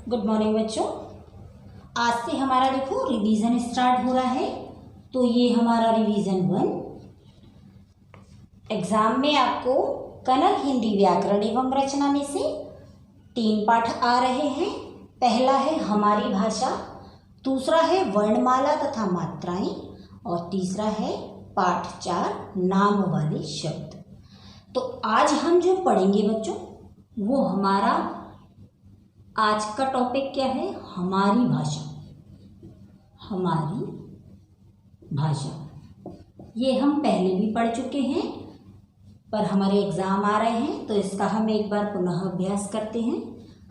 Good morning बच्चों। आज से हमारा देखो रिवीजन स्टार्ट हो रहा है। तो ये हमारा रिवीजन 1। एग्जाम में आपको कनक हिंदी व्याकरण एवं रचना में से 3 पाठ आ रहे हैं। पहला है हमारी भाषा, दूसरा है वर्णमाला तथा मात्राएं और तीसरा है पाठ 4 नाम वाले शब्द। तो आज हम जो पढ़ेंगे बच्चों वो हमारा आज का टॉपिक क्या है? हमारी भाषा। हमारी भाषा ये हम पहले भी पढ़ चुके हैं, पर हमारे एग्ज़ाम आ रहे हैं तो इसका हम एक बार पुनः अभ्यास करते हैं।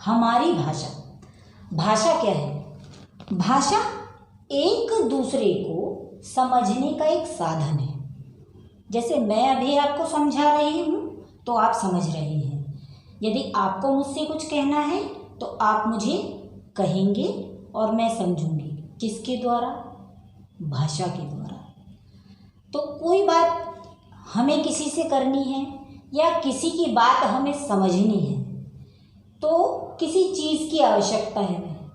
हमारी भाषा, भाषा क्या है? भाषा एक दूसरे को समझने का एक साधन है। जैसे मैं अभी आपको समझा रही हूँ तो आप समझ रहे हैं। यदि आपको मुझसे कुछ कहना है तो आप मुझे कहेंगे और मैं समझूंगी। किसके द्वारा? भाषा के द्वारा। तो कोई बात हमें किसी से करनी है या किसी की बात हमें समझनी है तो किसी चीज़ की आवश्यकता है हमें,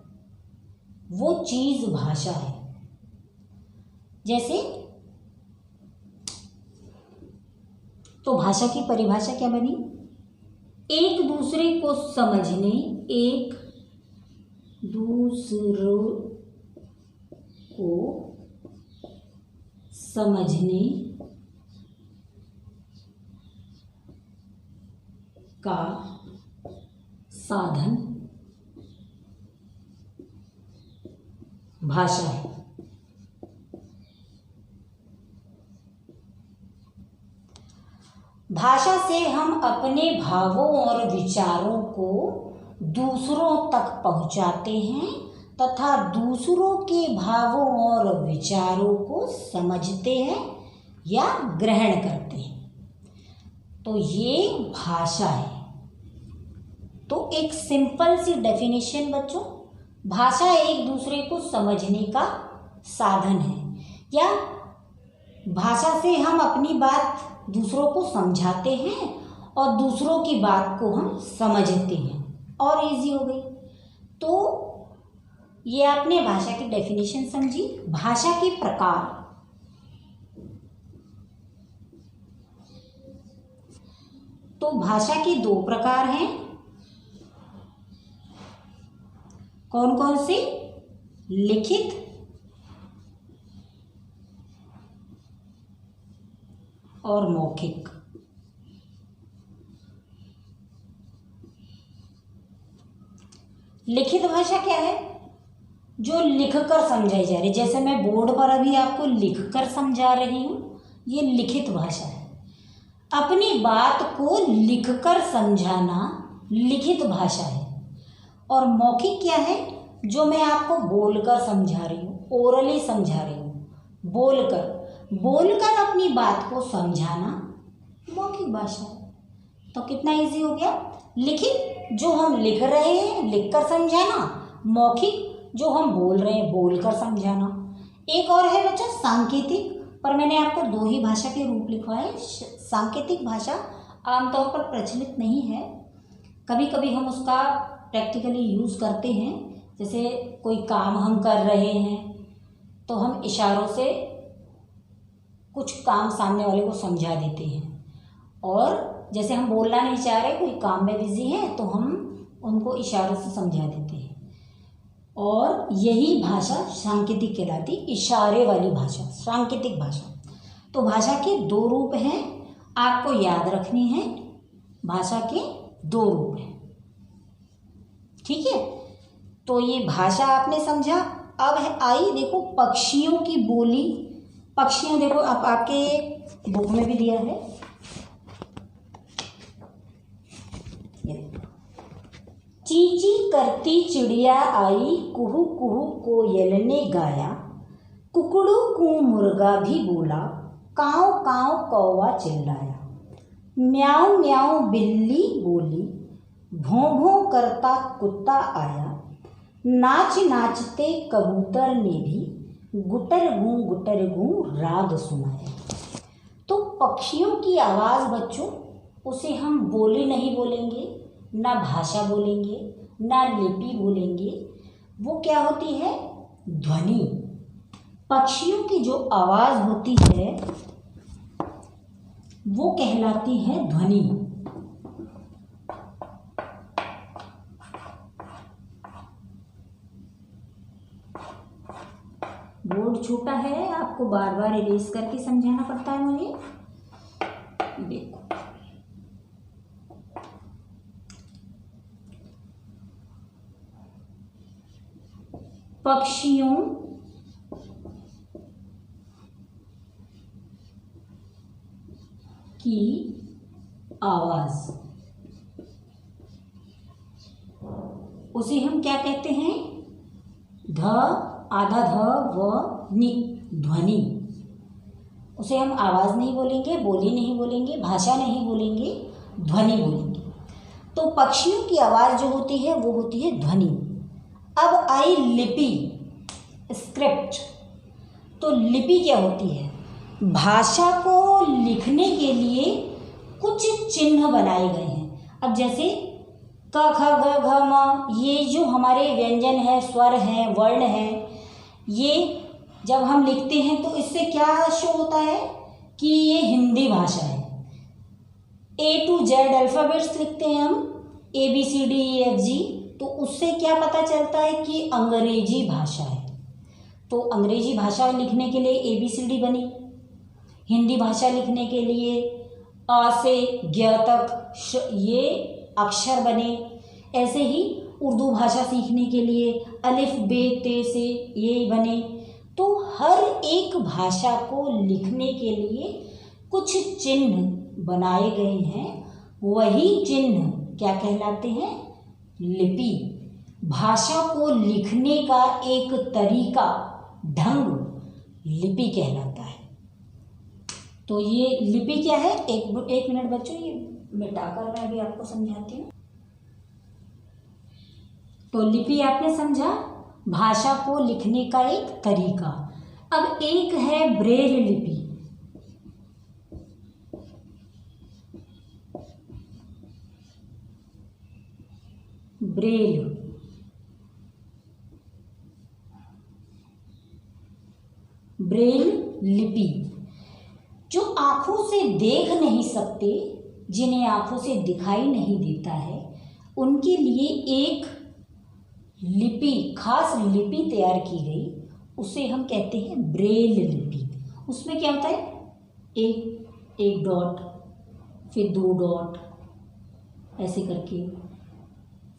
वो चीज़ भाषा है। जैसे तो भाषा की परिभाषा क्या बनी? एक दूसरे को समझने, एक दूसरों को समझने का साधन भाषा है। भाषा से हम अपने भावों और विचारों को दूसरों तक पहुंचाते हैं तथा दूसरों के भावों और विचारों को समझते हैं या ग्रहण करते हैं। तो ये भाषा है। तो एक सिंपल सी डेफिनेशन बच्चों, भाषा एक दूसरे को समझने का साधन है या भाषा से हम अपनी बात दूसरों को समझाते हैं और दूसरों की बात को हम समझते हैं और इजी हो गई। तो ये आपने भाषा की डेफिनेशन समझी। भाषा के प्रकार, तो भाषा के 2 प्रकार हैं। कौन कौन से? लिखित और मौखिक। लिखित भाषा क्या है? जो लिखकर समझाई जा रही, जैसे मैं बोर्ड पर अभी आपको लिखकर समझा रही हूँ, ये लिखित भाषा है। अपनी बात को लिखकर समझाना लिखित भाषा है। और मौखिक क्या है? जो मैं आपको बोलकर समझा रही हूँ, ओरली समझा रही हूँ, बोलकर अपनी बात को समझाना मौखिक भाषा है। तो कितना इजी हो गया। लिखित जो हम लिख रहे हैं, लिखकर समझाना। मौखिक जो हम बोल रहे हैं, बोलकर समझाना। एक और है बच्चा सांकेतिक, पर मैंने आपको 2 ही भाषा के रूप लिखवाए। सांकेतिक भाषा आमतौर पर प्रचलित नहीं है, कभी कभी हम उसका प्रैक्टिकली यूज़ करते हैं। जैसे कोई काम हम कर रहे हैं तो हम इशारों से कुछ काम सामने वाले को समझा देते हैं, और जैसे हम बोलना नहीं चाह रहे, कोई काम में बिजी है, तो हम उनको इशारों से समझा देते हैं। और यही भाषा सांकेतिक कहलाती, इशारे वाली भाषा, सांकेतिक भाषा। तो भाषा के 2 रूप हैं, आपको याद रखनी है। भाषा के 2 रूप हैं, ठीक है। तो ये भाषा आपने समझा। अब है आई देखो पक्षियों की बोली। पक्षियों देखो अब आपके बुक में भी दिया है। चींची करती चिड़िया आई, कुहू कुहू कोयल ने गाया, कुकड़ू कू मुर्गा भी बोला, काव काव कौवा चिल्लाया, म्याऊं म्याऊं बिल्ली बोली, भों भों करता कुत्ता आया, नाच नाचते कबूतर ने भी गुटर गूं राग सुनाया। तो पक्षियों की आवाज़ बच्चों, उसे हम बोली नहीं बोलेंगे, ना भाषा बोलेंगे, ना लिपि बोलेंगे, वो क्या होती है? ध्वनि। पक्षियों की जो आवाज़ होती है वो कहलाती है ध्वनि। बोर्ड छोटा है, आपको बार बार इरेज करके समझाना पड़ता है मुझे। देखो, पक्षियों की आवाज, उसे हम क्या कहते हैं? आधा ध व नि, ध्वनि। उसे हम आवाज नहीं बोलेंगे, बोली नहीं बोलेंगे, भाषा नहीं बोलेंगे, ध्वनि बोलेंगे। तो पक्षियों की आवाज जो होती है वो होती है ध्वनि। अब आई लिपि, स्क्रिप्ट। तो लिपि क्या होती है? भाषा को लिखने के लिए कुछ चिन्ह बनाए गए हैं। अब जैसे क ख ग घ म, ये जो हमारे व्यंजन है, स्वर हैं, वर्ण हैं, ये जब हम लिखते हैं तो इससे क्या शो होता है कि ये हिंदी भाषा है। A to Z अल्फ़ाबेट्स लिखते हैं हम, ABCDEFG, तो उससे क्या पता चलता है कि अंग्रेजी भाषा है। तो अंग्रेजी भाषा लिखने के लिए ABCD बनी, हिंदी भाषा लिखने के लिए अ से ज्ञ तक ये अक्षर बने। ऐसे ही उर्दू भाषा सीखने के लिए अलिफ बे ते से ये बने। तो हर एक भाषा को लिखने के लिए कुछ चिन्ह बनाए गए हैं, वही चिन्ह क्या कहलाते हैं? लिपि। भाषा को लिखने का एक तरीका, ढंग लिपि कहलाता है। तो ये लिपि क्या है? एक मिनट बच्चों, ये मिटाकर मैं भी आपको समझाती हूँ। तो लिपि आपने समझा, भाषा को लिखने का एक तरीका। अब एक है ब्रेल लिपि। ब्रेल, ब्रेल लिपि जो आंखों से देख नहीं सकते, जिन्हें आंखों से दिखाई नहीं देता है, उनके लिए एक लिपि, खास लिपि तैयार की गई, उसे हम कहते हैं ब्रेल लिपि। उसमें क्या होता है? एक डॉट, फिर 2 डॉट, ऐसे करके,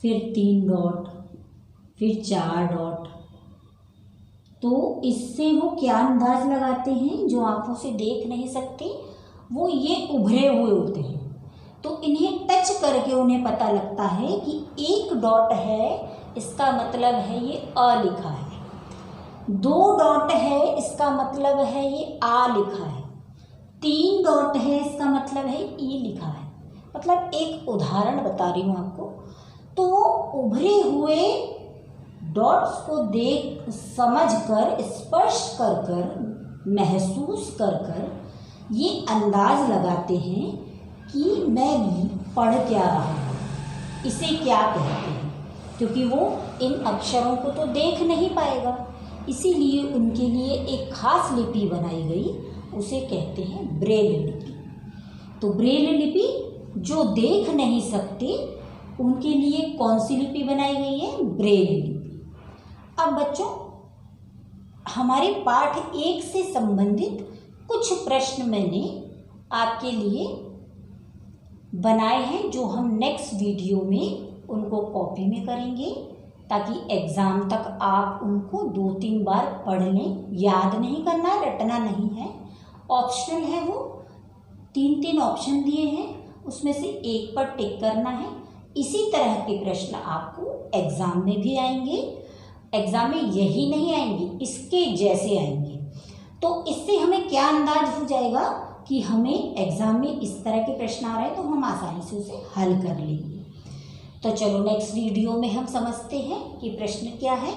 फिर 3 डॉट, फिर 4 डॉट। तो इससे वो क्या अंदाज लगाते हैं? जो आंखों से देख नहीं सकते वो ये उभरे हुए होते हैं, तो इन्हें टच करके उन्हें पता लगता है कि 1 डॉट है, इसका मतलब है ये अ लिखा है। 2 डॉट है, इसका मतलब है ये आ लिखा है। 3 डॉट है, इसका मतलब है ई लिखा है। मतलब एक उदाहरण बता रही हूँ आपको। तो वो उभरे हुए डॉट्स को देख, समझ कर, स्पर्श कर कर, महसूस कर कर ये अंदाज लगाते हैं कि मैं पढ़ क्या रहा हूँ, इसे क्या कहते हैं, क्योंकि वो इन अक्षरों को तो देख नहीं पाएगा। इसीलिए उनके लिए एक खास लिपि बनाई गई, उसे कहते हैं ब्रेल लिपि। तो ब्रेल लिपि जो देख नहीं सकते उनके लिए कौन सी लिपि बनाई गई है? ब्रेल लिपि। अब बच्चों, हमारे पाठ 1 से संबंधित कुछ प्रश्न मैंने आपके लिए बनाए हैं, जो हम नेक्स्ट वीडियो में उनको कॉपी में करेंगे, ताकि एग्ज़ाम तक आप उनको 2-3 बार पढ़ लें। याद नहीं करना, रटना नहीं है, ऑप्शनल है वो। 3-3 ऑप्शन दिए हैं, उसमें से एक पर टिक करना है। इसी तरह के प्रश्न आपको एग्ज़ाम में भी आएंगे। एग्ज़ाम में यही नहीं आएंगे, इसके जैसे आएंगे। तो इससे हमें क्या अंदाज हो जाएगा कि हमें एग्ज़ाम में इस तरह के प्रश्न आ रहे हैं, तो हम आसानी से उसे हल कर लेंगे। तो चलो नेक्स्ट वीडियो में हम समझते हैं कि प्रश्न क्या है।